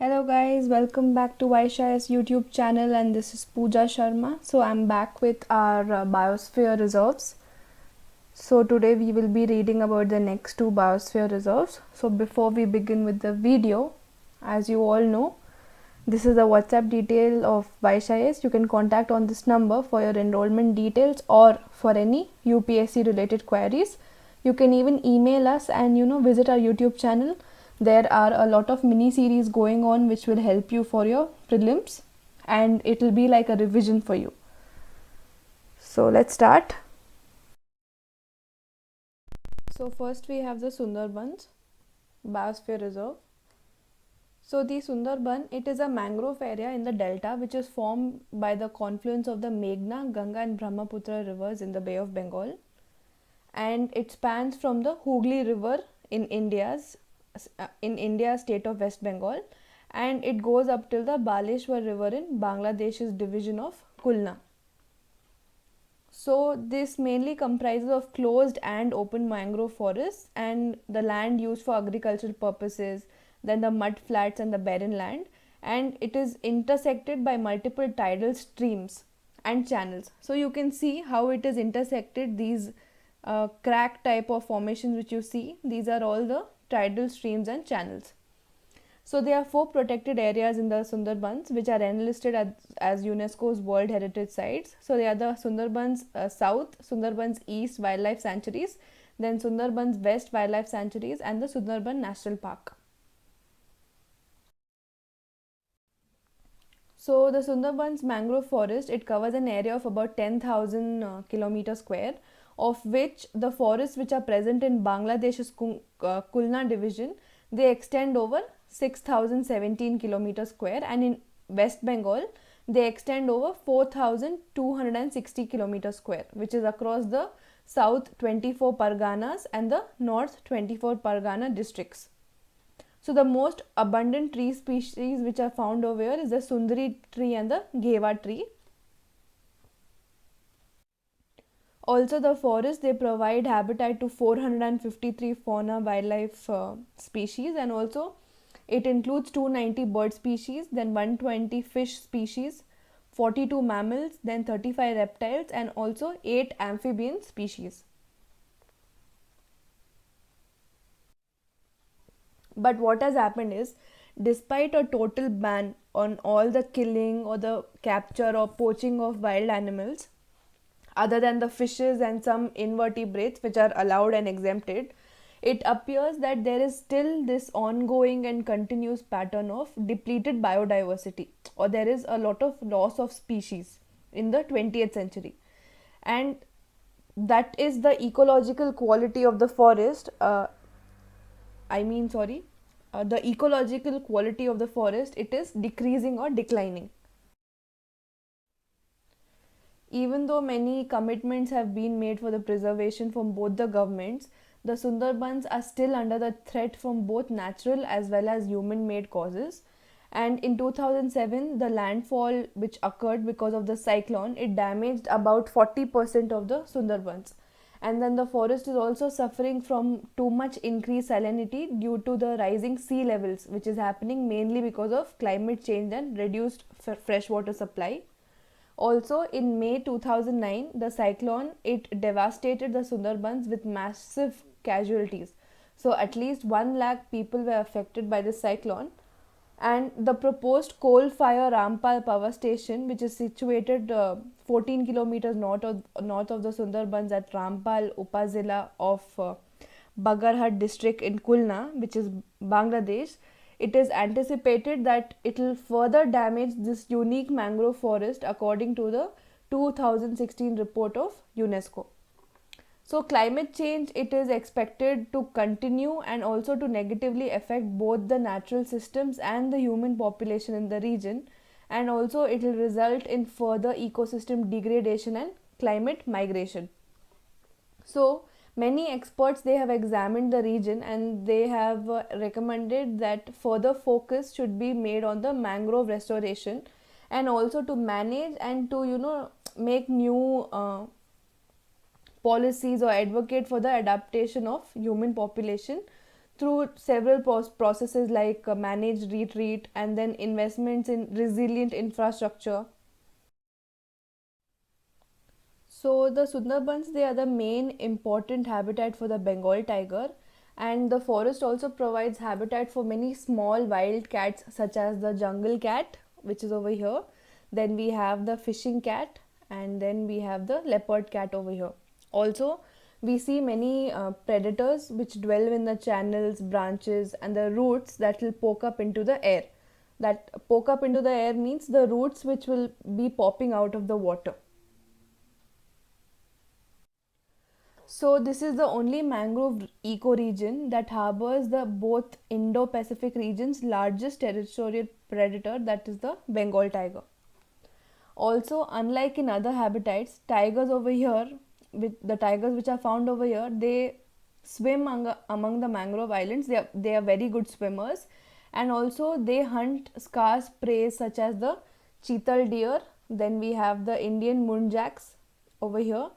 Hello guys, welcome back to Vaishya's YouTube channel, and this is Pooja Sharma. So I'm back with our biosphere reserves. So today we will be reading about the next two biosphere reserves. So before we begin with the video, as you all know, this is the WhatsApp detail of Vaishya's. You can contact on this number for your enrollment details or for any UPSC related queries. You can even email us and visit our YouTube channel. There are a lot of mini series going on which will help you for your prelims, and it will be like a revision for you. So let's start. So first we have the Sundarbans Biosphere Reserve. So the Sundarban, it is a mangrove area in the delta which is formed by the confluence of the Meghna, Ganga and Brahmaputra rivers in the Bay of Bengal, and it spans from the Hooghly river in India's state of West Bengal, and it goes up till the Baleshwar river in Bangladesh's division of Kulna. So this mainly comprises of closed and open mangrove forests and the land used for agricultural purposes, then the mud flats and the barren land, and it is intersected by multiple tidal streams and channels. So you can see how it is intersected. These crack type of formations which you see, these are all the tidal streams and channels. So there are 4 protected areas in the Sundarbans which are enlisted as UNESCO's World Heritage Sites. So they are the Sundarbans South, Sundarbans East Wildlife Sanctuaries, then Sundarbans West Wildlife Sanctuaries, and the Sundarban National Park. So the Sundarbans mangrove forest, it covers an area of about 10,000 kilometers square, of which the forests which are present in Bangladesh's Kulna division, they extend over 6,017 kilometers square, and in West Bengal they extend over 4,260 kilometers square, which is across the south 24 Parganas and the north 24 Pargana districts. So the most abundant tree species which are found over here is the Sundari tree and the Geva tree. Also, the forest, they provide habitat to 453 fauna wildlife species, and also it includes 290 bird species, then 120 fish species, 42 mammals, then 35 reptiles, and also 8 amphibian species. But what has happened is, despite a total ban on all the killing or the capture or poaching of wild animals, other than the fishes and some invertebrates which are allowed and exempted, it appears that there is still this ongoing and continuous pattern of depleted biodiversity, or there is a lot of loss of species in the 20th century. And that is the ecological quality of the forest. The ecological quality of the forest, it is decreasing or declining. Even though many commitments have been made for the preservation from both the governments, the Sundarbans are still under the threat from both natural as well as human made causes. And in 2007, the landfall which occurred because of the cyclone, it damaged about 40% of the Sundarbans. And then the forest is also suffering from too much increased salinity due to the rising sea levels, which is happening mainly because of climate change and reduced freshwater supply. Also, in May 2009, the cyclone, it devastated the Sundarbans with massive casualties. So at least 1 lakh people were affected by this cyclone. And the proposed coal-fire Rampal power station, which is situated 14 kilometers north of the Sundarbans at Rampal Upazila of Bagarhat district in Kulna, which is Bangladesh, it is anticipated that it will further damage this unique mangrove forest according to the 2016 report of UNESCO. So climate change, it is expected to continue and also to negatively affect both the natural systems and the human population in the region, and also it will result in further ecosystem degradation and climate migration. So many experts, they have examined the region and they have recommended that further focus should be made on the mangrove restoration, and also to manage and to make new policies or advocate for the adaptation of human population through several processes like managed retreat and then investments in resilient infrastructure. So the Sundarbans, they are the main important habitat for the Bengal tiger, and the forest also provides habitat for many small wild cats such as the jungle cat, which is over here. Then we have the fishing cat, and then we have the leopard cat over here. Also, we see many predators which dwell in the channels, branches, and the roots that will poke up into the air. That poke up into the air means the roots which will be popping out of the water. So this is the only mangrove ecoregion that harbors the both Indo-Pacific region's largest territorial predator, that is the Bengal tiger. Also, unlike in other habitats, tigers over here, with the tigers which are found over here, they swim among the mangrove islands. They are very good swimmers, and also they hunt scarce prey such as the cheetal deer. Then we have the Indian moonjacks over here,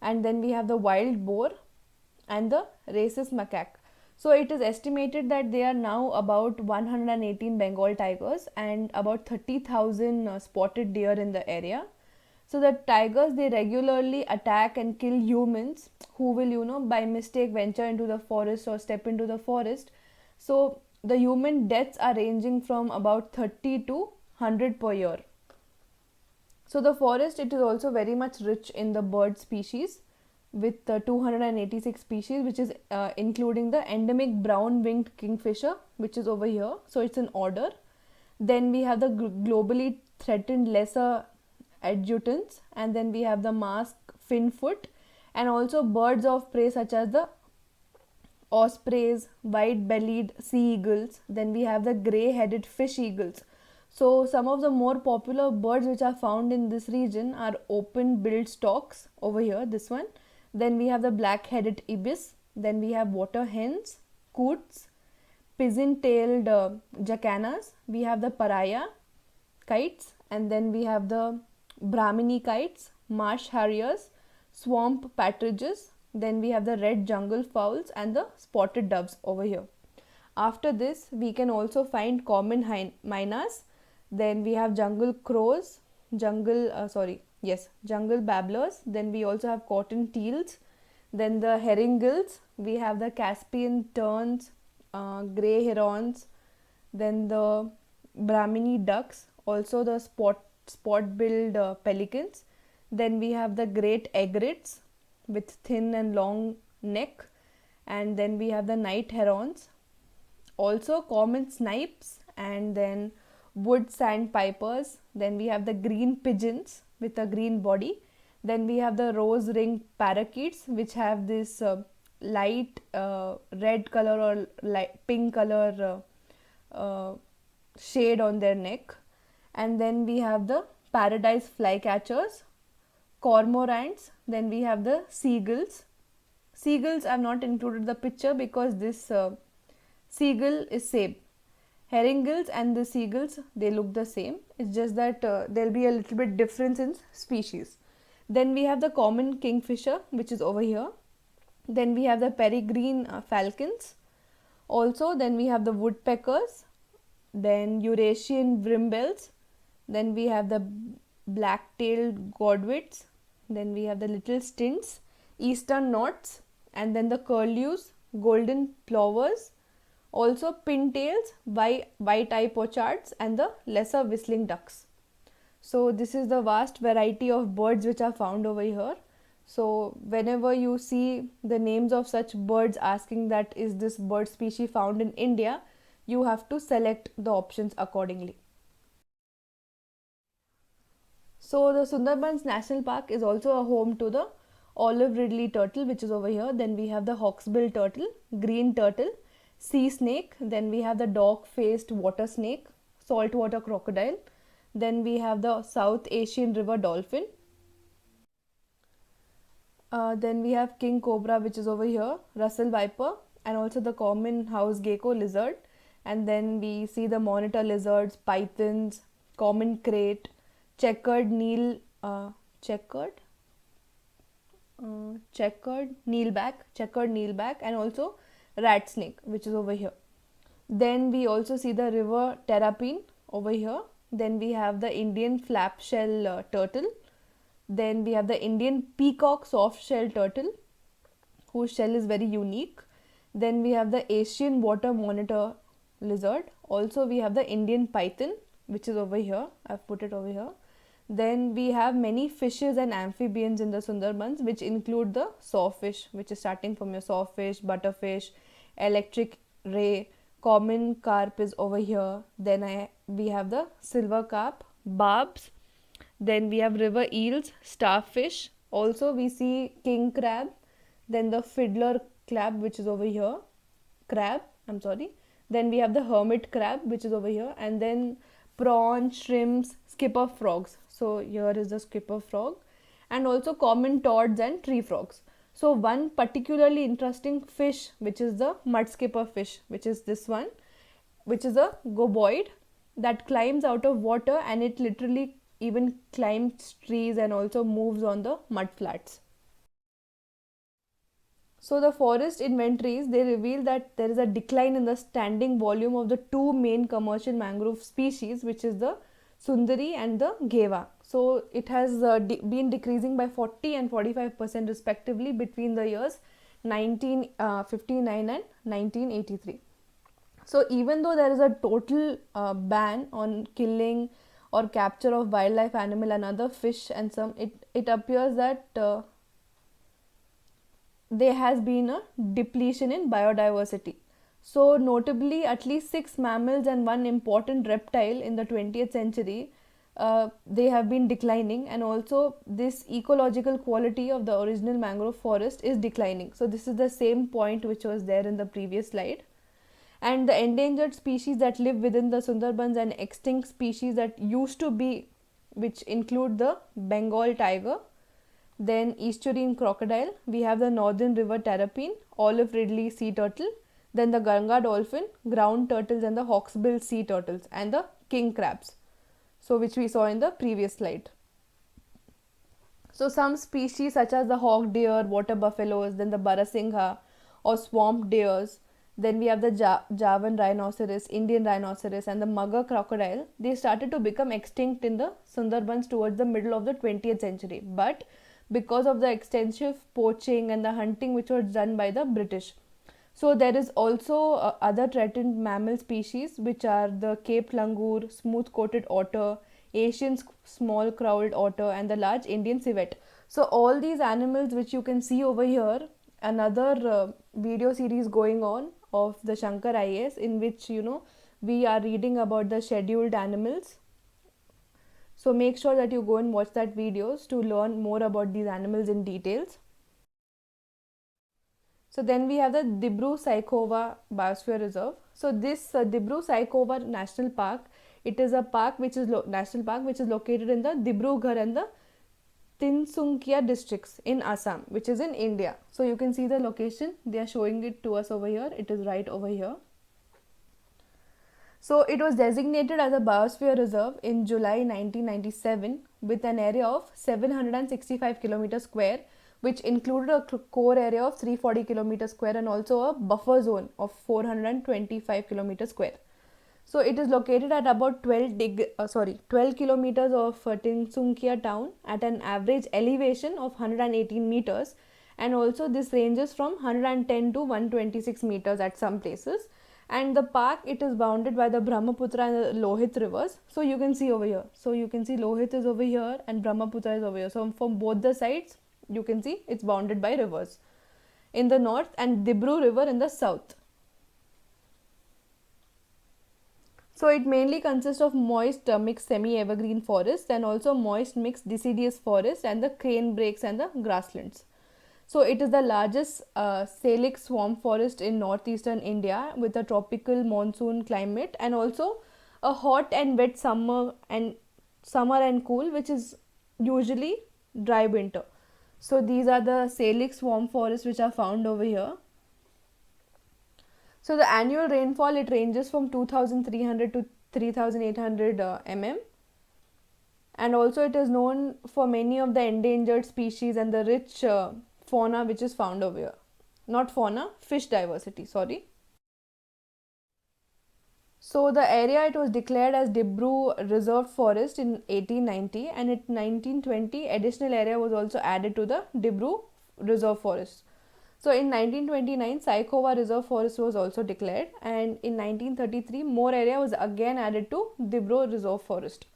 and then we have the wild boar and the rhesus macaque. So it is estimated that there are now about 118 Bengal tigers and about 30,000 spotted deer in the area. So the tigers, they regularly attack and kill humans who will, by mistake venture into the forest or step into the forest. So the human deaths are ranging from about 30 to 100 per year. So the forest, it is also very much rich in the bird species with 286 species, which is including the endemic brown winged kingfisher, which is over here. So it's an order. Then we have the globally threatened lesser adjutants, and then we have the masked finfoot, and also birds of prey such as the ospreys, white-bellied sea eagles. Then we have the grey-headed fish eagles. So some of the more popular birds which are found in this region are open-billed storks over here, this one. Then we have the black-headed ibis. Then we have water hens, coots, pigeon-tailed jacanas. We have the pariah kites, and then we have the brahmini kites, marsh harriers, swamp partridges. Then we have the red jungle fowls and the spotted doves over here. After this, we can also find common mynas. Then we have jungle crows, jungle babblers. Then we also have cotton teals. Then the herringills. We have the Caspian terns, grey herons. Then the brahmini ducks. Also the spot-billed pelicans. Then we have the great egrets with thin and long neck. And then we have the night herons. Also common snipes, and then wood sandpipers. Then we have the green pigeons with a green body. Then we have the rose ringed parakeets, which have this light red color or light pink color shade on their neck. And then we have the paradise flycatchers, cormorants. Then we have the seagulls. Seagulls I have not included the picture because this seagull is same. Herringills and the seagulls, they look the same. It's just that there'll be a little bit difference in species. Then we have the common kingfisher, which is over here. Then we have the peregrine falcons. Also, then we have the woodpeckers. Then Eurasian brimbills. Then we have the black-tailed godwits. Then we have the little stints, eastern knots, and then the curlews, golden plovers. Also pintails, white-eye pochards, and the lesser whistling ducks. So this is the vast variety of birds which are found over here. So whenever you see the names of such birds asking that is this bird species found in India, you have to select the options accordingly. So the Sundarbans National Park is also a home to the olive ridley turtle, which is over here. Then we have the hawksbill turtle, green turtle, sea snake. Then we have the dog-faced water snake, saltwater crocodile. Then we have the South Asian river dolphin. Then we have king cobra, which is over here, Russell viper, and also the common house gecko lizard. And then we see the monitor lizards, pythons, common krait, checkered needleback, and also rat snake, which is over here. Then we also see the river terrapin over here. Then we have the Indian flap shell turtle. Then we have the Indian peacock soft shell turtle, whose shell is very unique. Then we have the Asian water monitor lizard. Also we have the Indian python, which is over here. I've put it over here. Then we have many fishes and amphibians in the Sundarbans, which include the sawfish, which is starting from your sawfish, butterfish, electric ray, common carp is over here. Then we have the silver carp, barbs. Then we have river eels, starfish. Also we see king crab. Then the fiddler crab, which is over here. Then we have the hermit crab, which is over here. And then prawn, shrimps, skipper frogs. So here is the skipper frog. And also common toads and tree frogs. So one particularly interesting fish, which is the mud skipper fish, which is this one, which is a goboid that climbs out of water, and it literally even climbs trees and also moves on the mud flats. So the forest inventories, they reveal that there is a decline in the standing volume of the two main commercial mangrove species, which is the Sundari and the Geva. So it has been decreasing by 40 and 45% respectively between the years 1959 and 1983. So even though there is a total ban on killing or capture of wildlife, animal and other fish and some, it appears that there has been a depletion in biodiversity. So notably, at least 6 mammals and 1 important reptile in the 20th century, they have been declining, and also this ecological quality of the original mangrove forest is declining. So this is the same point which was there in the previous slide. And the endangered species that live within the Sundarbans and extinct species that used to be, which include the Bengal tiger, then estuarine crocodile, we have the northern river terrapin, olive ridley sea turtle, then the Ganga dolphin, ground turtles and the hawksbill sea turtles, and the king crabs, so which we saw in the previous slide. So some species such as the hawk deer, water buffaloes, then the barasingha or swamp deers, then we have the Javan rhinoceros, Indian rhinoceros and the mugger crocodile, they started to become extinct in the Sundarbans towards the middle of the 20th century, but because of the extensive poaching and the hunting which was done by the British. So there is also other threatened mammal species, which are the Cape langur, smooth-coated otter, Asian small crowled otter and the large Indian civet. So all these animals which you can see over here, another video series going on of the Shankar IAS, in which we are reading about the scheduled animals. So make sure that you go and watch that videos to learn more about these animals in details. So then we have the Dibru-Saikhowa Biosphere Reserve. So this Dibru-Saikhowa National Park, it is a park which is national park which is located in the Dibrugarh and the Tinsukia districts in Assam, which is in India. So you can see the location, they are showing it to us over here, it is right over here. So it was designated as a biosphere reserve in July 1997 with an area of 765 km square, which included a core area of 340 km square and also a buffer zone of 425 km square. So it is located at about 12 kilometers of Tinsukia town at an average elevation of 118 meters, and also this ranges from 110 to 126 meters at some places. And the park, it is bounded by the Brahmaputra and the Lohit rivers. So you can see over here. So you can see Lohit is over here and Brahmaputra is over here. So from both the sides, you can see it's bounded by rivers in the north and Dibru river in the south. So it mainly consists of moist mixed semi-evergreen forests and also moist mixed deciduous forest and the cane brakes and the grasslands. So it is the largest salic swamp forest in northeastern India with a tropical monsoon climate and also a hot and wet summer and cool, which is usually dry winter. So these are the salic swamp forests which are found over here. So the annual rainfall, it ranges from 2300 to 3800 mm. And also it is known for many of the endangered species and the rich fauna which is found over here. not fauna, fish diversity, sorry. So the area, it was declared as Dibru Reserved Forest in 1890, and in 1920 additional area was also added to the Dibru Reserve Forest. So in 1929 Saikova Reserve Forest was also declared, and in 1933 more area was again added to Dibru Reserve Forest.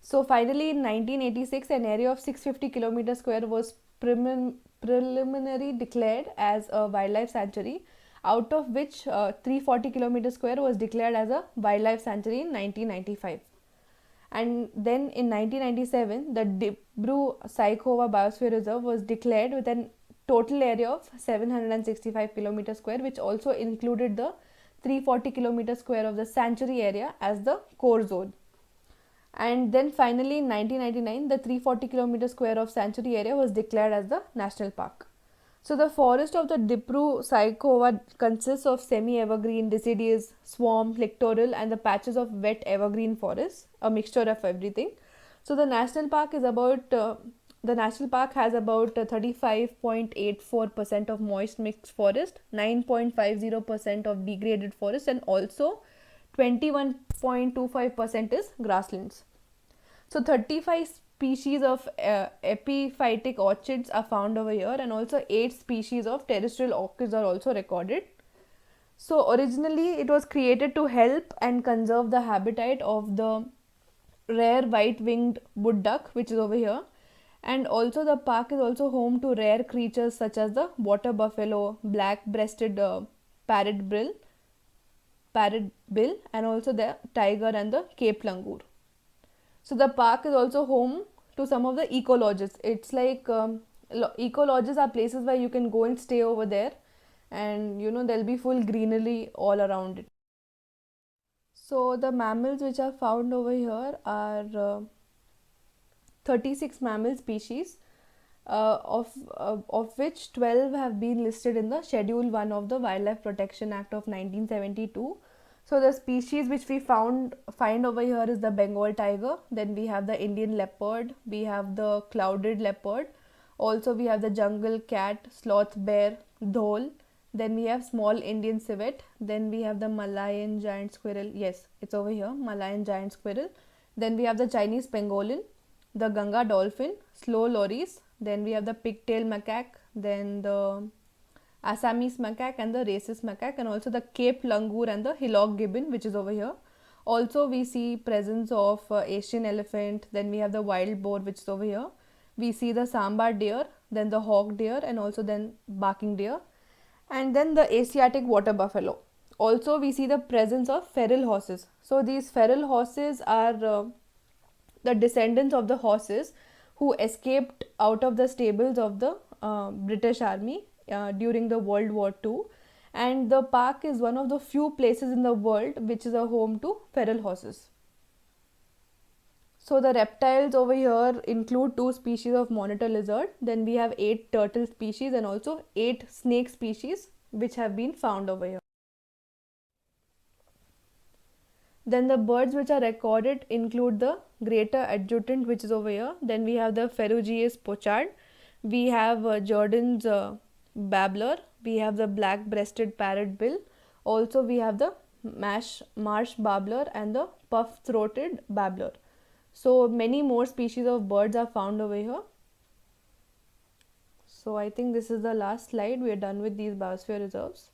So finally in 1986 an area of 650 kilometer square was preliminary declared as a wildlife sanctuary, out of which 340 kilometer square was declared as a wildlife sanctuary in 1995. And then in 1997 the Dibru Saikova Biosphere Reserve was declared with an total area of 765 kilometer square, which also included the 340 kilometer square of the sanctuary area as the core zone. And then finally in 1999 the 340 kilometer square of sanctuary area was declared as the national park. So the forest of the Dibru Saikova consists of semi-evergreen, deciduous, swamp, littoral and the patches of wet evergreen forests, a mixture of everything. So the national park is about the national park has about 35.84% of moist mixed forest, 9.50% of degraded forest, and also 21.25% is grasslands. So 35 species of epiphytic orchids are found over here, and also 8 species of terrestrial orchids are also recorded. So originally it was created to help and conserve the habitat of the rare white-winged wood duck, which is over here. And also the park is also home to rare creatures such as the water buffalo, black-breasted parrotbill, and also the tiger and the Cape langur. So the park is also home to some of the eco lodges. It's like eco lodges are places where you can go and stay over there, and there'll be full greenery all around it. So the mammals which are found over here are 36 mammal species, of which 12 have been listed in the Schedule 1 of the Wildlife Protection Act of 1972. So the species which we find over here is the Bengal tiger, then we have the Indian leopard, we have the clouded leopard, also we have the jungle cat, sloth bear, dhole, then we have small Indian civet, then we have the Malayan giant squirrel, yes, it's over here, Malayan giant squirrel, then we have the Chinese pangolin, the Ganga dolphin, slow loris, then we have the pigtail macaque, then the Assamese macaque and the rhesus macaque, and also the Cape langur and the hillock gibbon, which is over here. Also we see presence of Asian elephant, then we have the wild boar, which is over here. We see the sambar deer, then the hawk deer, and also then barking deer, and then the Asiatic water buffalo. Also we see the presence of feral horses. So these feral horses are the descendants of the horses who escaped out of the stables of the British Army during the World War II, and the park is one of the few places in the world which is a home to feral horses. So the reptiles over here include 2 species of monitor lizard, then we have 8 turtle species and also 8 snake species which have been found over here. Then the birds which are recorded include the greater adjutant, which is over here. Then we have the Ferrugius pochard. We have Jordan's babbler. We have the black-breasted parrotbill. Also we have the marsh babbler and the puff-throated babbler. So many more species of birds are found over here. So I think this is the last slide. We are done with these biosphere reserves.